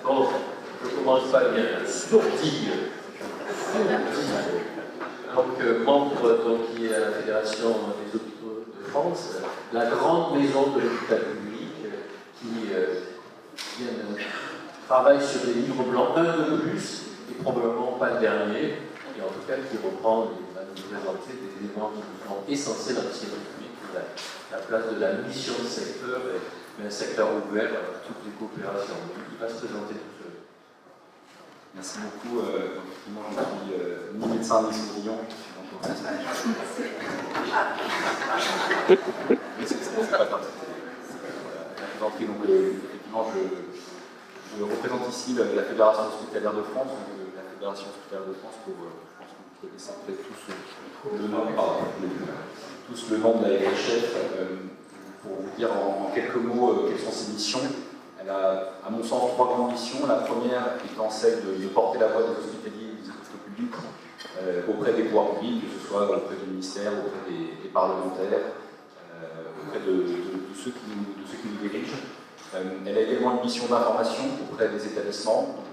Bon, je commence par bien. Sourdille. Donc, membre qui est à la Fédération des hôpitaux de France, la grande maison de l'hôpital public qui travaille sur des livres blancs, un de plus, et probablement pas le dernier, et en tout cas qui reprend et va nous présenter des éléments qui nous sont essentiels dans le système public, la place de la mission de secteur et un secteur ouvert à toutes les coopérations. Il va se présenter tout seul. Merci beaucoup. Effectivement, je suis ni médecin ni souriant. Effectivement, je représente ici la Fédération hospitalière de France, la Fédération hospitalière de France, je pense que vous connaissez peut-être tous le nom de la FHF. Pour vous dire en quelques mots quelles sont ses missions. Elle a, à mon sens, trois grandes missions. La première étant celle de porter la voix des hospitaliers et des hôpitaux publics auprès des pouvoirs publics, que ce soit auprès du ministère, auprès des parlementaires, auprès de ceux qui nous dirigent. Elle a également une mission d'information auprès des établissements. Donc,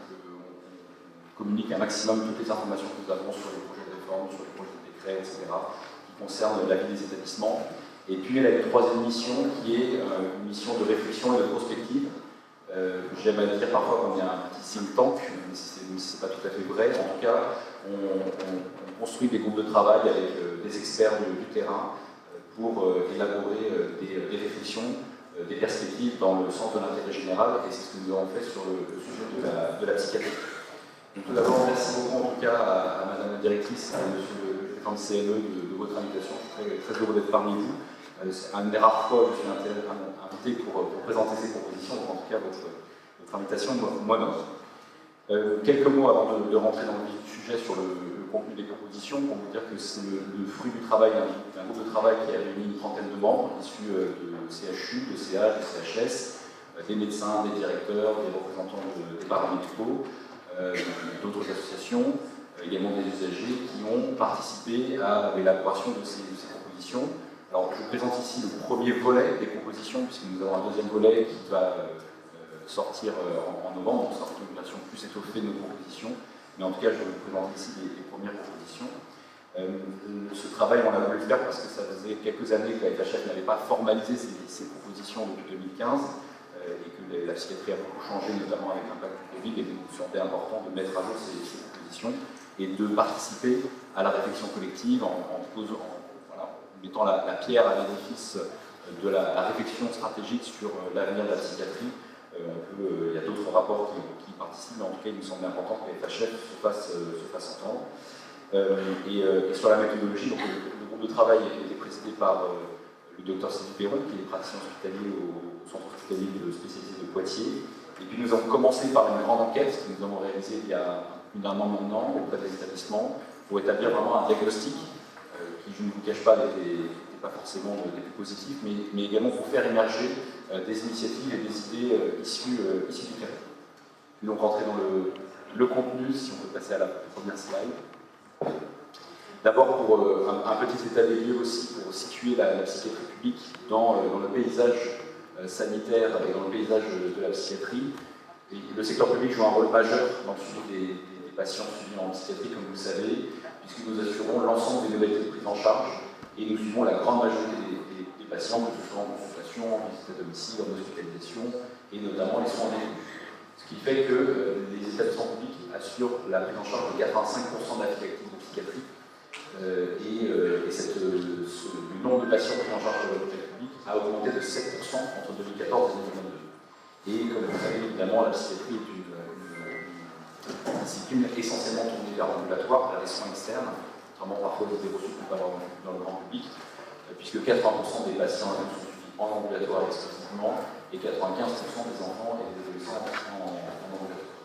on communique un maximum toutes les informations que nous avons sur les projets de réforme, sur les projets de décret, etc., qui concernent la vie des établissements. Et puis elle a une troisième mission qui est une mission de réflexion et de prospective. J'aime à dire parfois qu'on est un petit think tank, même si ce n'est pas tout à fait vrai. En tout cas, on construit des groupes de travail avec des experts du terrain pour élaborer des réflexions, des perspectives dans le sens de l'intérêt général, et c'est ce que nous avons fait sur le sujet de la psychiatrie. Donc, tout d'abord, merci beaucoup en tout cas à Madame la directrice, à Monsieur le président de CME de votre invitation. Je suis très heureux d'être parmi vous. C'est un des rares fois où je suis invité pour présenter ces propositions, donc en tout cas votre invitation, moi-même. Quelques mots avant de rentrer dans le vif du sujet sur le contenu des propositions, pour vous dire que c'est le fruit du travail d'un groupe de travail qui a réuni une trentaine de membres, issus de CHU, de CH, de CHS, des médecins, des directeurs, des représentants des paramédicaux, d'autres associations, également des usagers qui ont participé à l'élaboration de ces propositions. Alors, je vous présente ici le premier volet des propositions, puisque nous avons un deuxième volet qui va sortir en novembre, donc sortir une version plus étoffée de nos propositions. Mais en tout cas, je vais vous présenter ici les premières propositions. Ce travail, on l'a voulu faire parce que ça faisait quelques années que la FHF n'avait pas formalisé ses propositions depuis 2015 et que la psychiatrie a beaucoup changé, notamment avec l'impact du Covid, et il nous semblait important de mettre à jour ces propositions et de participer à la réflexion collective en mettant la pierre à l'édifice de la réflexion stratégique sur l'avenir de la psychiatrie. Il y a d'autres rapports qui participent, mais en tout cas, il me semble important que la FHF se fasse entendre. Et sur la méthodologie, donc, le groupe de travail était présidé par le docteur Sylvie Perron, qui est praticien hospitalier au centre hospitalier spécialisé de Poitiers. Et puis nous avons commencé par une grande enquête que nous avons réalisée il y a plus d'un an maintenant auprès des établissements pour établir vraiment un diagnostic qui, je ne vous cache pas, n'était pas forcément des plus positifs, mais également pour faire émerger des initiatives et des idées issues du terrain. Donc rentrer dans le contenu, si on peut passer à la première slide. D'abord pour un petit état des lieux aussi, pour situer la psychiatrie publique dans le paysage sanitaire et dans le paysage de la psychiatrie. Et le secteur public joue un rôle majeur dans le suivi des patients suivis en psychiatrie, comme vous le savez, puisque nous assurons l'ensemble des modalités de prise en charge et nous suivons la grande majorité des patients, que ce soit en consultation, en visite à domicile, en hospitalisation et notamment les soins aigus. Ce qui fait que les établissements publics assurent la prise en charge de 85% de la vie active de psychiatrie et le nombre de patients pris en charge par l'hôpital public a augmenté de 7% entre 2014 et 2022. Et comme vous savez, évidemment, la psychiatrie est une discipline essentiellement tournée vers l'ambulatoire, vers les soins externes, contrairement parfois aux idées reçues qu'on peut avoir dans le grand public, puisque 80% des patients sont suivis en ambulatoire exclusivement et 95% des enfants et des adolescents en ambulatoire.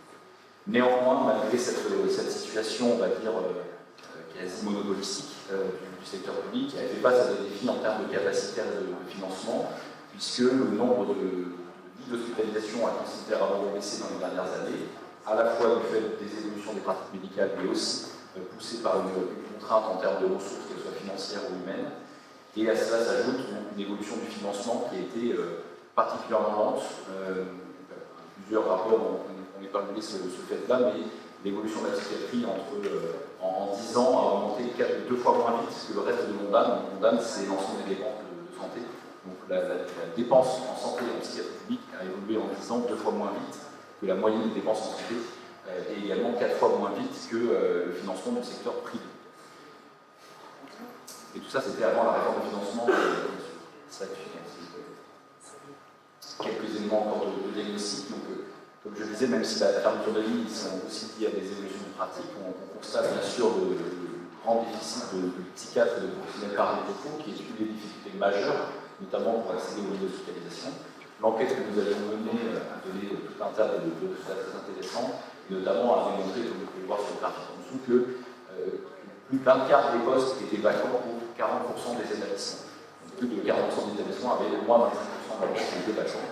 Néanmoins, malgré cette situation, on va dire, quasi monopolistique du secteur public, elle fait face à des défis en termes de capacité de financement, puisque le nombre de lits d'hospitalisation a considérablement baissé dans les dernières années, à la fois du fait des évolutions des pratiques médicales, mais aussi poussé par une contrainte en termes de ressources, qu'elles soient financières ou humaines. Et à cela s'ajoute une évolution du financement qui a été particulièrement lente. Plusieurs rapports ont épargné ce fait-là, mais l'évolution de la psychiatrie en 10 ans a augmenté 2 fois moins vite que le reste de l'ONDAM. L'ONDAM, c'est l'ensemble des dépenses de santé. Donc la dépense en santé et en psychiatrie publique a évolué en 10 ans 2 fois moins vite que la moyenne des dépenses en santé, et également 4 fois moins vite que le financement du secteur privé. Et tout ça, c'était avant la réforme du financement. Quelques éléments encore de diagnostic. Donc, comme je disais, même si la fermeture de lits sont aussi liés à des évolutions pratiques, on constate bien sûr le grand déficit de psychiatres et de professionnels paramédicaux qui étudient des difficultés majeures, notamment pour accéder aux lits d'hospitalisation. L'enquête que nous avions menée a donné tout un tas de résultats très intéressants, notamment à démontrer, comme vous pouvez le voir sur le graphique en dessous, que plus d'un quart des postes étaient vacants pour 40% des établissements. Donc, plus de 40% des établissements avaient au moins 25% de postes qui étaient vacants.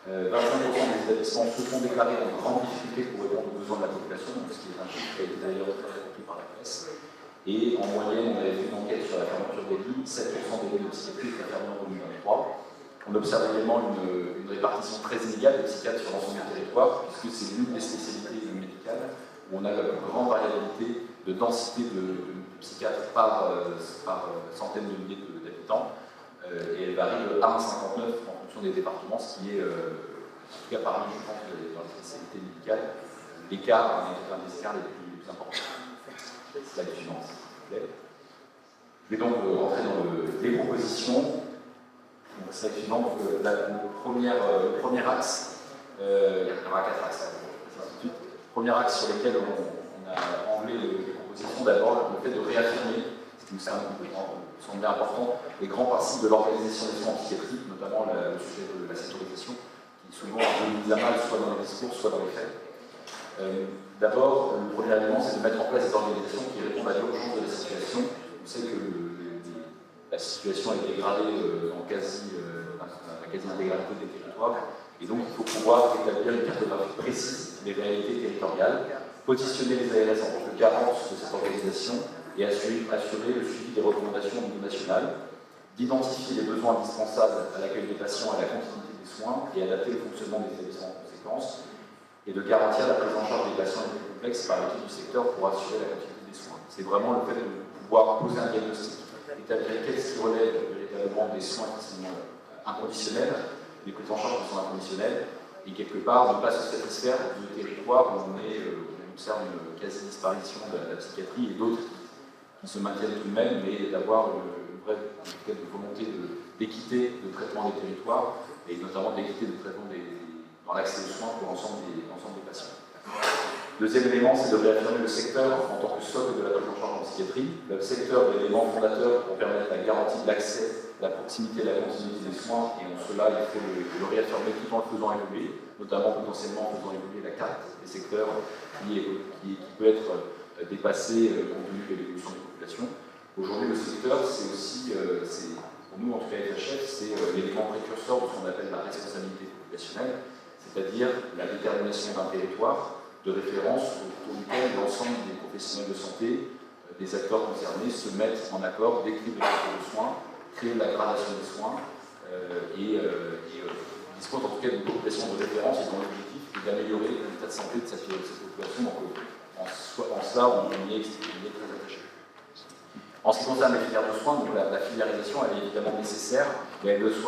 25% des établissements se sont déclarés en grande difficulté pour répondre aux besoins de la population, ce qui est un chiffre qui a été d'ailleurs très compris par la presse. Et en moyenne, on avait fait une enquête sur la fermeture des lits, 7% des lits de psychiatrie étaient fermés en 2023. On observe également une répartition très inégale des psychiatres sur l'ensemble du territoire, puisque c'est l'une des spécialités médicales où on a la plus grande variabilité de densité de psychiatres par centaines de milliers d'habitants, et elle varie de 1 à 59 en fonction des départements, ce qui est, en tout cas parmi, je pense, dans les spécialités médicales, l'écart, un des écarts les plus importants. Slide suivante, s'il vous plaît. Je vais donc rentrer dans les propositions. Donc, slide suivante, donc, le premier axe, il y aura 4 axes, tout de suite. Premier axe sur lequel on a emmené les propositions, d'abord le fait de réaffirmer, ce qui nous semblait important, les grands principes de l'organisation des soins en psychiatrie, notamment le sujet de la sécurisation, qui souvent est mis à mal soit dans les discours, soit dans les faits. D'abord, le premier élément, c'est de mettre en place des organisations qui répondent à l'urgence de la situation. On sait que la situation est dégradée dans la quasi-intégralité des territoires, et donc il faut pouvoir établir une cartographie précise des réalités territoriales, positionner les ARS en tant que garance de cette organisation et assurer le suivi des recommandations au niveau national, d'identifier les besoins indispensables à l'accueil des patients et à la continuité des soins et adapter le fonctionnement des établissements en conséquence, et de garantir la prise en charge des patients les plus complexes par l'équipe du secteur pour assurer la continuité des soins. C'est vraiment le fait de pouvoir poser un diagnostic, établir qu'est-ce qui relève véritablement des soins qui sont inconditionnels, des prises en charge qui sont inconditionnelles, et quelque part ne pas se satisfaire du territoire où on observe une quasi-disparition de la psychiatrie et d'autres qui se maintiennent tout de même, mais d'avoir une vraie volonté d'équité de traitement des territoires, et notamment d'équité de traitement dans l'accès aux soins pour l'ensemble des patients. Deuxième élément, c'est de réaffirmer le secteur en tant que socle de la prise en charge en psychiatrie. Le secteur est l'élément fondateur pour permettre la garantie de l'accès, la proximité et la continuité des soins, et en cela, il faut le réaffirmer tout en le faisant évoluer, notamment potentiellement en faisant évoluer la carte des secteurs qui peut être dépassée compte tenu de l'évolution des populations. Aujourd'hui, le secteur, c'est aussi, pour nous en tout cas FHF, c'est l'élément précurseur de ce qu'on appelle la responsabilité populationnelle, c'est-à-dire la détermination d'un territoire de référence autour duquel l'ensemble des professionnels de santé, des acteurs concernés se mettent en accord, décrivent les parcours de soins, créent la gradation des soins et disposent en tout cas d'une population de référence dont l'objectif est d'améliorer l'état de santé de cette population. Donc en cela, on y est très attaché. En ce qui concerne les filières de soins, donc la filiarisation elle est évidemment nécessaire, mais elle doit se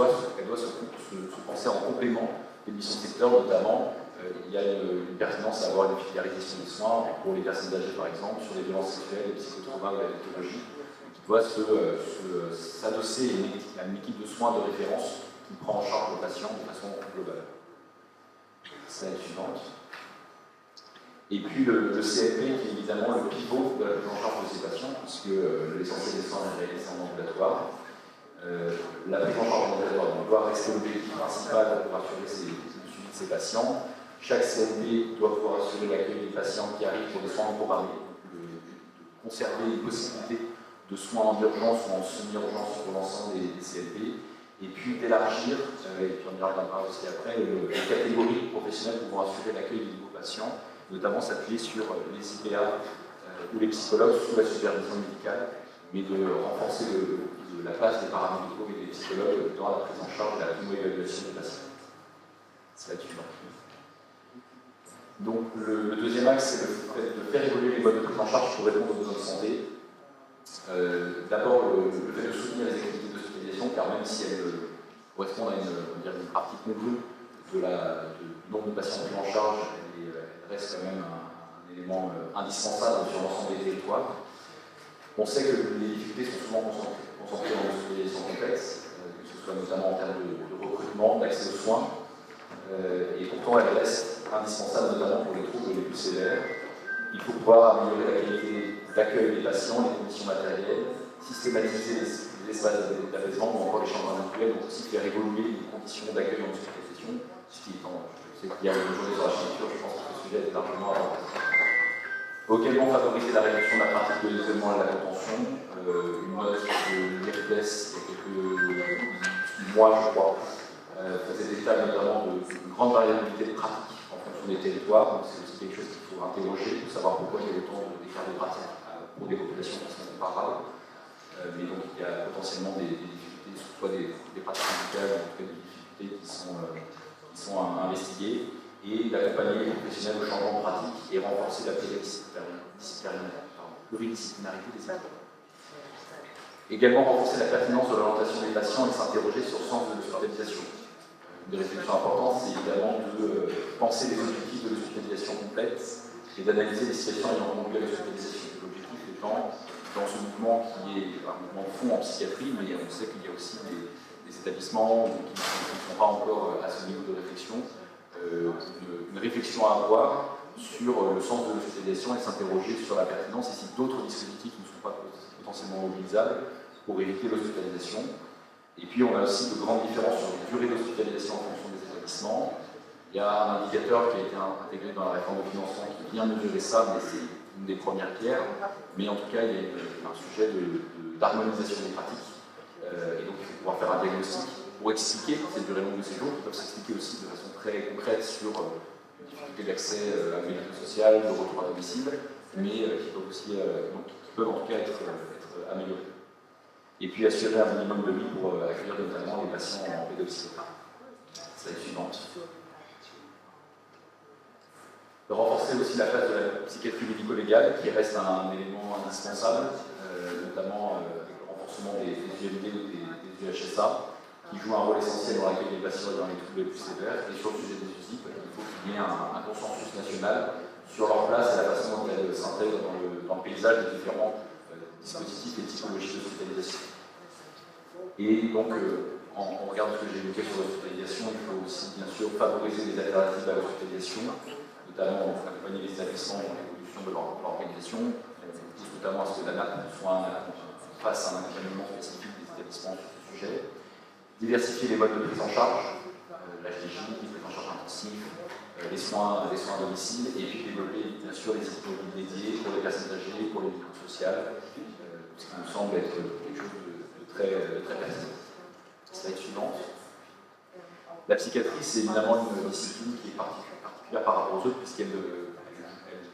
penser en complément des missions de secteur, notamment. Il y a une pertinence à avoir une filiarisation des soins pour les personnes âgées, par exemple, sur les violences sexuelles, les psychotraumas ou la mythologie, qui doit s'adosser à une équipe de soins de référence qui prend en charge le patient de façon globale. Slide suivante. Et puis le CLP, qui est évidemment le pivot de la prise en charge de ces patients, puisque l'essentiel des soins est réalisé en ambulatoire. La prise en charge en ambulatoire doit rester l'objectif principal pour assurer le suivi de ces patients. Chaque CLP doit pouvoir assurer l'accueil des patients qui arrivent pour des soins programmés, de conserver une possibilité de soins en urgence ou en semi-urgence pour l'ensemble des CLP, et puis d'élargir, et puis on y reviendra aussi après, les catégories professionnelles pouvant assurer l'accueil des nouveaux patients, notamment s'appuyer sur les IPA ou les psychologues sous la supervision médicale, mais de renforcer la place des paramédicaux et des psychologues dans la prise en charge et la primo-évaluation des patients. Slide suivant. Donc le deuxième axe, c'est le fait de faire évoluer les modes de prise en charge pour répondre aux besoins de santé. D'abord, le fait de soutenir les activités d'hospitalisation, car même si elles correspondent à une partie congrue du nombre de patients pris en charge, elle reste quand même un élément indispensable sur l'ensemble des territoires. On sait que les difficultés sont souvent concentrées dans l'hospitalisation complexe, que ce soit notamment en termes de recrutement, d'accès aux soins, et pourtant elle reste indispensable notamment pour les troubles les plus sévères. Il faut pouvoir améliorer la qualité d'accueil des patients, les conditions matérielles, systématiser les espaces d'apaisement ou encore les chambres individuelles, donc aussi faire évoluer les conditions d'accueil en hospitalisation. Je sais qu'il y a une journée sur l'architecture, je pense que ce sujet est largement avancé. Également favoriser la réduction de la pratique de l'isolement et de la contention. Une note de l'ERPS il y a quelques mois, je crois, faisait état notamment d'une grande variabilité de pratiques en fonction des territoires. Donc c'est aussi quelque chose qu'il faut interroger pour savoir pourquoi il y a autant d'écarts de pratiques pour des populations qui sont comparables. Mais donc il y a potentiellement des difficultés, soit des pratiques médicales, en tout cas des difficultés qui sont à investiguer, et d'accompagner les professionnels au changement de pratique et renforcer la pluridisciplinarité des équipes. Également renforcer la pertinence de l'orientation des patients et s'interroger sur le sens de l'hospitalisation. Une des réflexions importantes, c'est évidemment de penser les objectifs de l'hospitalisation complète et d'analyser les situations ayant conduit à l'hospitalisation. L'objectif étant, dans ce mouvement qui est un mouvement de fond en psychiatrie, mais on sait qu'il y a aussi des établissements qui ne sont pas encore à ce niveau de réflexion, une réflexion à avoir sur le sens de l'hospitalisation et s'interroger sur la pertinence et si d'autres dispositifs ne sont pas potentiellement mobilisables pour éviter l'hospitalisation. Et puis on a aussi de grandes différences sur les durées d'hospitalisation en fonction des établissements. Il y a un indicateur qui a été intégré dans la réforme de financement qui vient mesurer ça, mais c'est une des premières pierres. Mais en tout cas, il y a un sujet d'harmonisation des pratiques. Et donc il faut pouvoir faire un diagnostic pour expliquer cette durée longue de séjour, qui peuvent s'expliquer aussi de façon très concrète sur les difficultés d'accès à la médiation sociale, de retour à domicile, mais qui peuvent aussi, qui peuvent en tout cas être améliorées. Et puis assurer un minimum de vie pour accueillir notamment les patients en pédopsychiatrie. Slide suivante. De renforcer aussi la place de la psychiatrie médico-légale, qui reste un élément indispensable, notamment avec le renforcement des UMD ou des UHSA, qui jouent un rôle essentiel dans l'accueil des patients dans les troubles les plus sévères. Et sur le sujet des USIP, il faut qu'il y ait un consensus national sur leur place et la façon dont elles s'intègrent dans le paysage des différents dispositifs et typologies d'hospitalisation. Et donc, en regard de ce que j'ai évoqué sur l'hospitalisation, il faut aussi bien sûr favoriser les alternatives à l'hospitalisation, notamment accompagner les établissements dans l'évolution de leur organisation, notamment à ce que la NAP fasse un accompagnement spécifique des établissements sur ce sujet. Diversifier les modes de prise en charge, l'HDJ, les prises en charge intensives, les soins à domicile, et puis développer bien sûr les équipes dédiées pour les personnes âgées, pour les médico sociales, ce qui nous semble être quelque chose de très pertinent. Slide suivante. La psychiatrie, c'est évidemment une discipline qui est particulière par rapport aux autres, puisqu'elle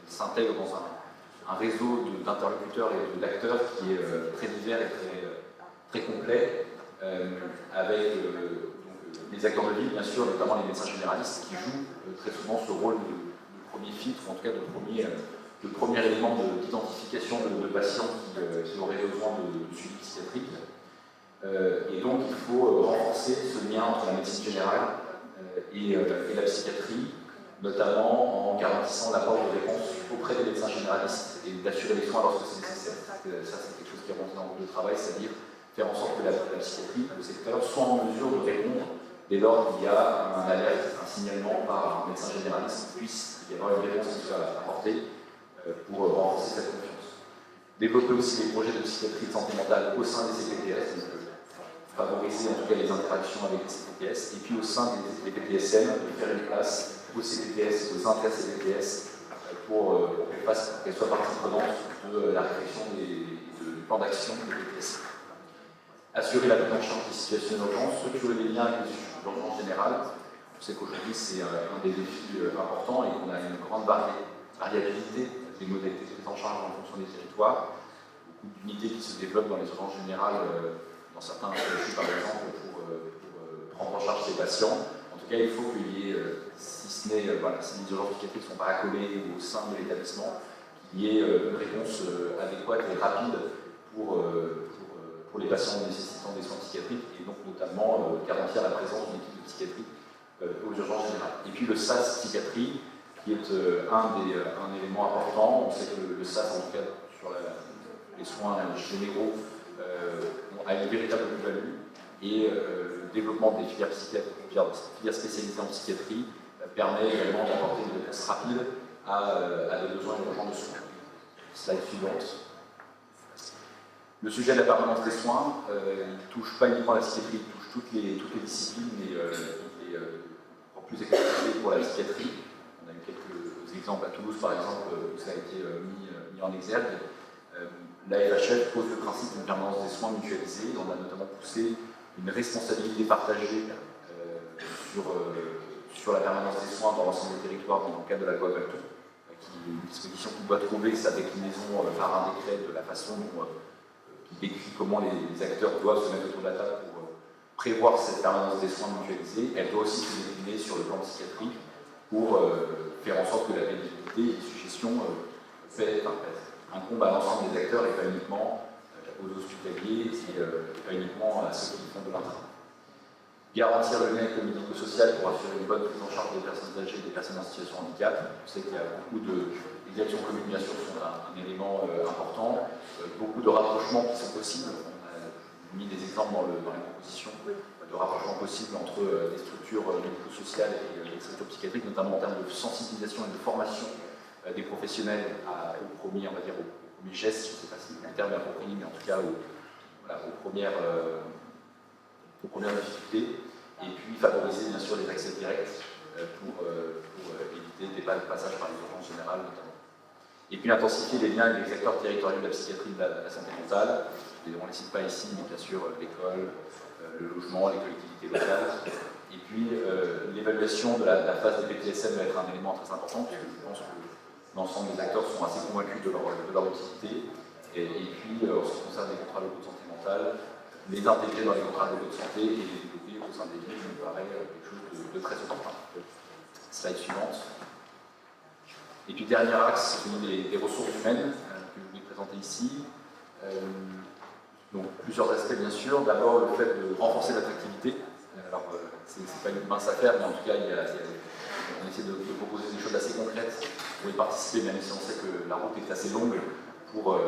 s'intègre dans un réseau d'interlocuteurs et d'acteurs qui est très divers et très complet, avec les acteurs de ville, bien sûr, notamment les médecins généralistes, qui jouent très souvent ce rôle de premier filtre, ou en tout cas de premier élément d'identification de patients qui auraient besoin de suivi psychiatrique. Et donc il faut renforcer ce lien entre la médecine générale et la psychiatrie, notamment en garantissant l'apport de réponses auprès des médecins généralistes et d'assurer les soins lorsque c'est nécessaire. Ça, c'est quelque chose qui est rentré dans le groupe de travail, c'est-à-dire faire en sorte que la psychiatrie, le secteur, soit en mesure de répondre dès lors qu'il y a un alerte, un signalement par un médecin généraliste, puisse y avoir une réponse qui soit apportée pour renforcer cette confiance. Développer aussi les projets de psychiatrie de santé mentale au sein des CPTS, donc favoriser en tout cas les interactions avec les CPTS, et puis au sein des PTSM, de faire une place aux CPTS, aux inter-CPTS, pour qu'elles soient partie prenante de la réflexion du plan d'action des PTS. Assurer la prise en charge des situations d'urgence, structurer les liens avec les sujets d'urgence générale. On sait qu'aujourd'hui c'est un des défis importants et qu'on a une grande variabilité des modalités de prise en charge en fonction des territoires. Beaucoup d'unités qui se développent dans les urgences générales dans certains CHU par exemple, pour prendre en charge ces patients. En tout cas, il faut qu'il y ait, si ce n'est, si les urgences psychiatriques ne sont pas accolées au sein de l'établissement, qu'il y ait une réponse adéquate et rapide pour les patients nécessitant des soins psychiatriques, et donc notamment garantir la présence d'une équipe de psychiatrie aux urgences générales. Et puis le SAS psychiatrie, qui est un élément important. On sait que le SAS, en tout cas sur les soins généraux, a une véritable plus-value, et le développement des filières spécialisées en psychiatrie permet également d'apporter une réponse rapide à des besoins urgents de soins. Slide suivante. Le sujet de la permanence des soins, il ne touche pas uniquement la psychiatrie, il touche toutes les disciplines, mais il est encore plus explicité pour la psychiatrie. On a eu quelques exemples à Toulouse, par exemple, où ça a été mis en exergue. La FHF pose le principe d'une permanence des soins mutualisée. On a notamment poussé une responsabilité partagée sur la permanence des soins dans l'ensemble des territoires dans le cadre de la loi Bateau, une disposition qui doit trouver sa déclinaison par un décret de la façon qui décrit comment les acteurs doivent se mettre autour de la table pour prévoir cette permanence des soins mutualisée. Elle doit aussi se décliner sur le plan psychiatrique pour faire en sorte que la pénibilité et les suggestions incombe à l'ensemble des acteurs et pas uniquement aux hospitaliers et pas uniquement à ceux qui font de l'intra. Garantir le lien économico-social pour assurer une bonne prise en charge des personnes âgées et des personnes en situation de handicap. On sait qu'il y a beaucoup les actions communes, bien sûr, sont un élément important. Beaucoup de rapprochements qui sont possibles. On a mis des exemples dans les propositions de rapprochements possibles entre les structures médico-sociales et les structures psychiatriques, notamment en termes de sensibilisation et de formation des professionnels au premier geste, je ne sais pas si c'est un terme approprié, mais en tout cas aux premières difficultés, et puis favoriser bien sûr les accès directs pour éviter des passages par les urgences générales notamment. Et puis intensifier les liens avec les acteurs territoriaux de la psychiatrie et de la santé mentale. On ne les cite pas ici, mais bien sûr l'école, le logement, les collectivités locales. Et puis l'évaluation de la phase des PTSM va être un élément très important, parce que je pense que l'ensemble des acteurs sont assez convaincus de leur utilité. Et puis, en ce qui concerne les contrats locaux de santé mentale, les intégrer dans les contrats locaux de santé et les développer au sein des villes me paraît quelque chose de très important. Slide suivante. Et puis, dernier axe, celui des ressources humaines que je voulais présenter ici. Donc, plusieurs aspects, bien sûr. D'abord, le fait de renforcer l'attractivité. Alors, c'est pas une mince affaire, mais en tout cas, on essaie de proposer des choses assez concrètes pour y participer, même si on sait que la route est assez longue pour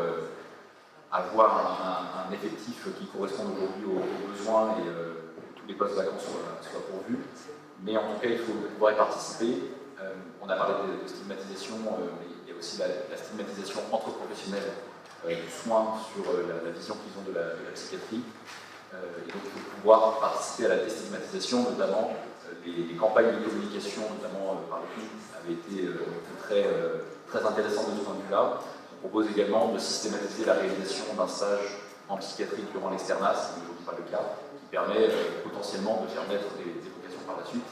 avoir un effectif qui corresponde aujourd'hui aux besoins et que tous les postes vacants soient pourvus. Mais en tout cas, il faut pouvoir y participer. On a parlé de stigmatisation, mais il y a aussi la stigmatisation entre professionnels du soin sur la vision qu'ils ont de la psychiatrie. Et donc, il faut pouvoir participer à la déstigmatisation, notamment les campagnes de communication, notamment par le PIB, avaient été très intéressantes de ce point de vue-là. On propose également de systématiser la réalisation d'un stage en psychiatrie durant l'externat, ce qui n'est aujourd'hui pas le cas, qui permet potentiellement de faire naître des vocations par la suite,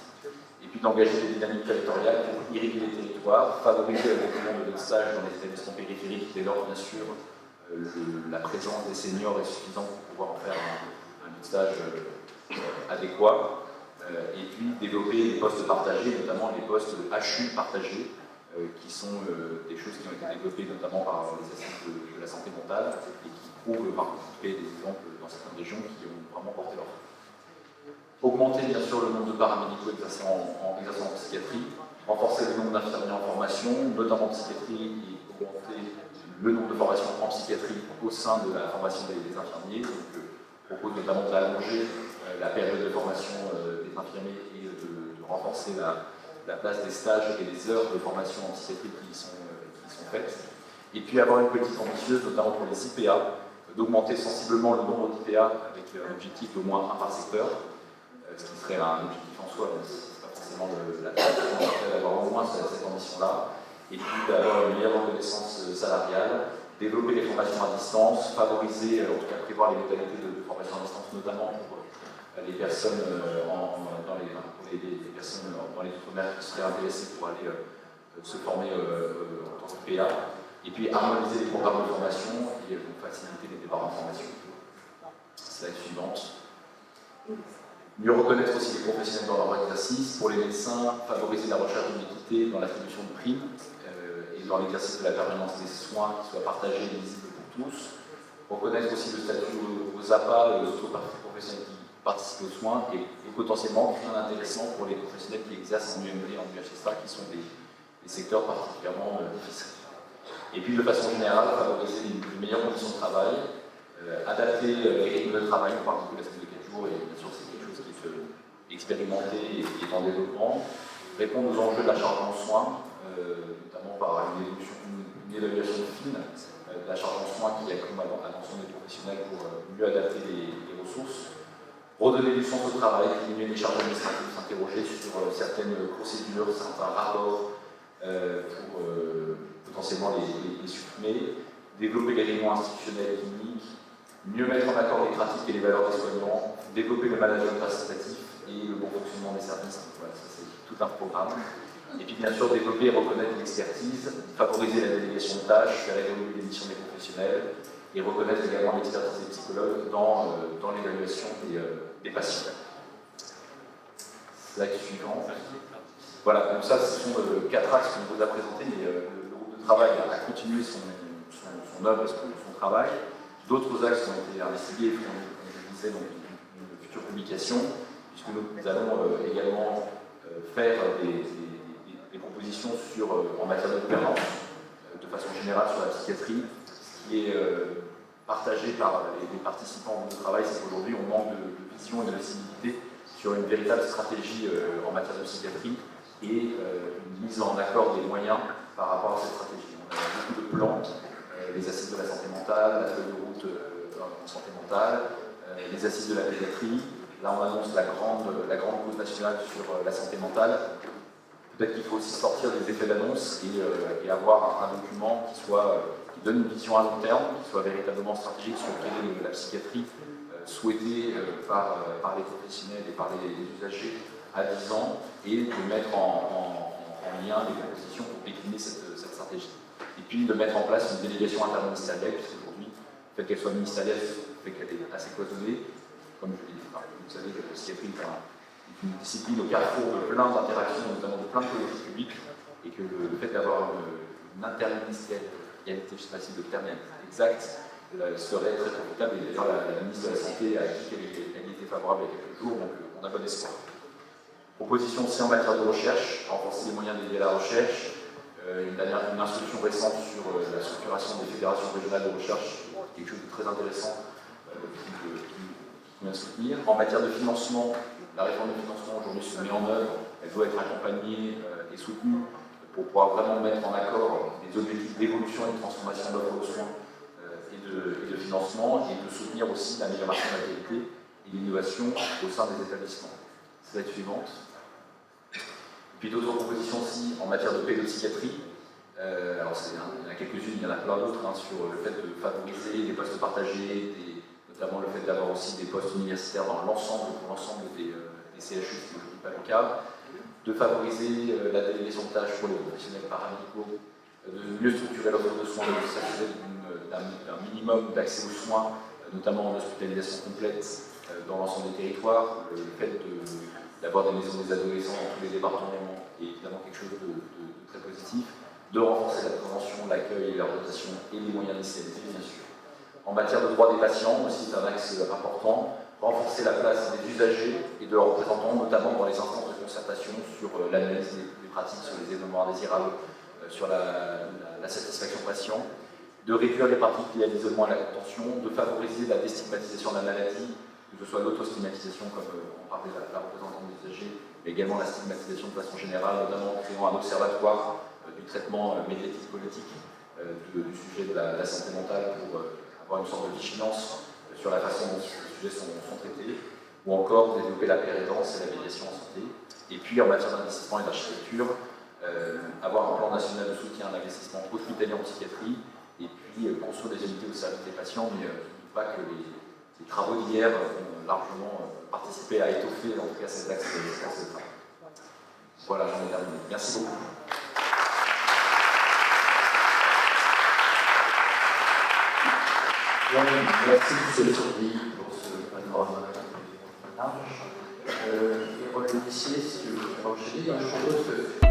et puis d'engager des dynamiques territoriales pour irriguer les territoires, favoriser le développement de notre stage dans les établissements périphériques, dès lors, bien sûr, la présence des seniors est suffisante pour pouvoir en faire un stage adéquat, et puis développer des postes partagés, notamment les postes HU partagés, qui sont des choses qui ont été développées notamment par les assises de la santé mentale et qui prouvent par des exemples dans certaines régions qui ont vraiment porté leur fruit. Augmenter bien sûr le nombre de paramédicaux exerçant en psychiatrie, renforcer le nombre d'infirmiers en formation, notamment en psychiatrie, et augmenter le nombre de formations en psychiatrie au sein de la formation des infirmiers. Donc, on propose notamment d'allonger la période de formation des infirmiers et de renforcer la place des stages et des heures de formation en psychiatrie qui sont faites. Et puis avoir une politique ambitieuse, notamment pour les IPA, d'augmenter sensiblement le nombre d'IPA avec un objectif d'au moins un par secteur, ce qui serait un objectif en soi, mais ce n'est pas forcément d'avoir au moins cette ambition-là. Et puis d'avoir une meilleure reconnaissance salariale, développer les formations à distance, favoriser, en tout cas prévoir les modalités de formation à distance, notamment pour les personnes les personnes dans les outre-mer qui seraient intéressées pour aller se former en tant que PA, et puis harmoniser les programmes de formation et faciliter les départs en formation. Slide suivante. Mieux reconnaître aussi les professionnels dans leur exercice. Pour les médecins, favoriser la recherche d'une équité dans l'attribution de primes et dans l'exercice de la permanence des soins qui soit partagé et lisible pour tous. Reconnaître aussi le statut aux APA, aux autres professionnels qui participent aux soins et potentiellement créer un intéressement pour les professionnels qui exercent en UMD et en UHSA qui sont des secteurs particulièrement difficiles. Et puis de façon générale, favoriser une meilleure condition de travail, adapter les rythmes de travail, on parle beaucoup de la semaine de 4 jours et bien sûr c'est quelque chose qui est expérimenté et qui est en développement, répondre aux enjeux de la charge en soins, notamment par une évaluation fine de la charge en soins qui accorde à l'ensemble des professionnels pour mieux adapter les ressources, redonner du sens au travail, diminuer les charges administratives, s'interroger sur certaines procédures, certains rapports pour potentiellement les supprimer, développer les réunions institutionnelles et cliniques, mieux mettre en accord les pratiques et les valeurs des soignants, développer le management participatif et le bon fonctionnement des services. Voilà, ça c'est tout un programme. Et puis bien sûr développer et reconnaître l'expertise, favoriser la délégation de tâches, faire évoluer les missions des professionnels et reconnaître également l'expertise des psychologues dans l'évaluation des patients. Slide suivant. Voilà, donc ça ce sont 4 axes qu'on vous a présentés, mais le groupe de travail a continué son œuvre et son travail. D'autres axes ont été investigués, comme je le disais, dans une future publication, puisque nous allons également faire des propositions en matière de gouvernance, de façon générale sur la psychiatrie. Ce qui est partagé par les participants au travail, c'est qu'aujourd'hui on manque de vision et de visibilité sur une véritable stratégie en matière de psychiatrie et une mise en accord des moyens par rapport à cette stratégie. On a beaucoup de plans, les assises de la santé mentale, la feuille de route en santé mentale, les assises de la pédiatrie. Là, on annonce la grande cause nationale sur la santé mentale. Peut-être qu'il faut aussi sortir des effets d'annonce et avoir un document qui donne une vision à long terme, qui soit véritablement stratégique sur quelle est la psychiatrie souhaitée par les professionnels et par les usagers à 10 ans, et de mettre en lien les propositions pour décliner cette stratégie. Et puis de mettre en place une délégation interministérielle, puisqu'aujourd'hui, le fait qu'elle soit ministérielle, fait qu'elle est assez cloisonnée. Comme je l'ai dit, vous savez, la psychiatrie est une discipline au carrefour de plein d'interactions, notamment de plein de politiques publiques, et que le fait d'avoir une interministérialité, je ne sais pas si le terme est exact, serait très profitable. Et d'ailleurs, la ministre de la Santé a dit qu'elle y était favorable il y a quelques jours, donc on a bon espoir. Proposition aussi en matière de recherche, renforcer les moyens dédiés à la recherche. Une instruction récente sur la structuration des fédérations régionales de recherche, quelque chose de très intéressant qui vient de soutenir. En matière de financement, la réforme de financement aujourd'hui se met en œuvre, elle doit être accompagnée et soutenue pour pouvoir vraiment mettre en accord des objectifs d'évolution et de transformation de l'offre de soins et de financement, et de soutenir aussi l'amélioration de la qualité et l'innovation au sein des établissements. Slide suivante. Puis d'autres propositions aussi en matière de pédopsychiatrie. Alors il y en a quelques-unes, il y en a plein d'autres, sur le fait de favoriser des postes partagés, notamment le fait d'avoir aussi des postes universitaires pour l'ensemble des CHU, ce qui n'est pas le cas, de favoriser la délégation de tâches pour les professionnels paramédicaux, de mieux structurer l'offre de soins, de s'assurer d'un minimum d'accès aux soins, notamment en hospitalisation complète dans l'ensemble des territoires, le fait d'avoir des maisons des adolescents dans tous les départements est évidemment quelque chose de très positif, de renforcer la prévention, l'accueil et la rotation et les moyens des CLT, bien sûr. En matière de droits des patients, aussi c'est un axe important, renforcer la place des usagers et de leurs représentants, notamment dans les instances de concertation sur l'analyse des pratiques, sur les événements indésirables, sur la satisfaction patient, de réduire les pratiques liées à l'isolement et à la contention, de favoriser la déstigmatisation de la maladie, que ce soit l'autostigmatisation, comme on parlait de la représentante des usagers, mais également la stigmatisation de façon générale, notamment en créant un observatoire du traitement médiatique politique du sujet de la santé mentale pour avoir une sorte de vigilance sur la façon dont ces sujets sont traités, ou encore développer la pérédance et la médiation en santé. Et puis en matière d'investissement et d'architecture, avoir un plan national de soutien à l'investissement hospitalier en psychiatrie, et puis construire des unités au service des patients, mais pas que les travaux d'hier ont largement participé à étoffer en tout cas cet axe de travail. Voilà, j'en ai terminé. Merci beaucoup. Merci M. le Surveillant pour ce panorama large. Et Roland Messier, si vous voulez enchaîner, je propose que